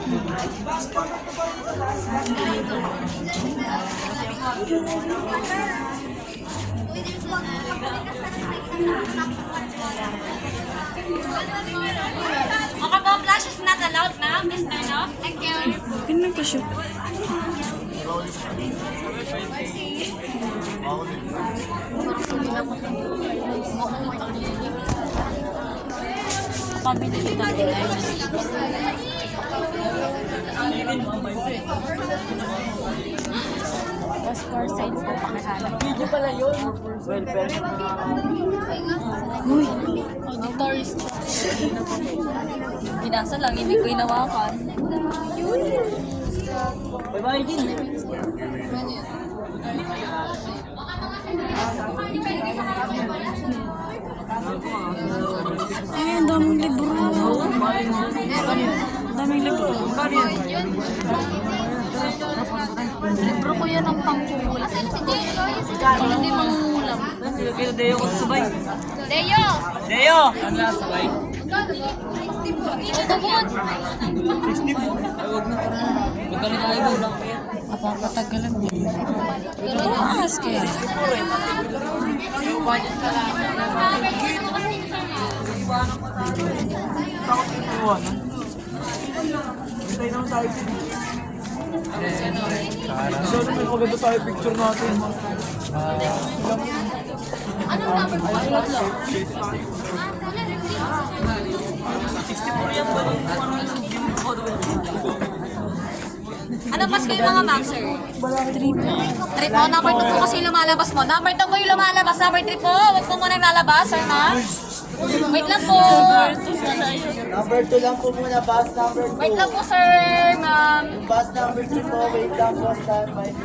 Okay po, flash is not allowed, ma'am. Mister, no? Thank you. Ganun pa siya. Pabili kita guys. Passport size po pakihanap. Video pala yun. Uy, auditorist. Binasa lang, hindi ko inawakan. Bye-bye din. Ay, ang daming libro. Daming libro. Libro ko yan ang pangkulat. Hindi mangungulam. Kaya Deo ko sabay. Deo! Deo! Ano na sabay? Ito tubod! Ay, wag na. Magkano tayo ba? Napapatagalan din. Tumakas kaya. Takot yung iwanan. Hintay naman tayo din. So, ano may maganda tayo picture natin? Anong number po? 64 yan ba? Anong pass kayo mga ma'am, sir? 3 po. Number 2 po kasi lumalabas mo. Number 2 po yung lumalabas. Number 3 po. Huwag po muna lalabas, sir, ma'am. Wait lang po. Number 2 lang po muna, bus number 2. Wait lang po, sir, ma'am. Bus number 3 po, wait lang po, standby.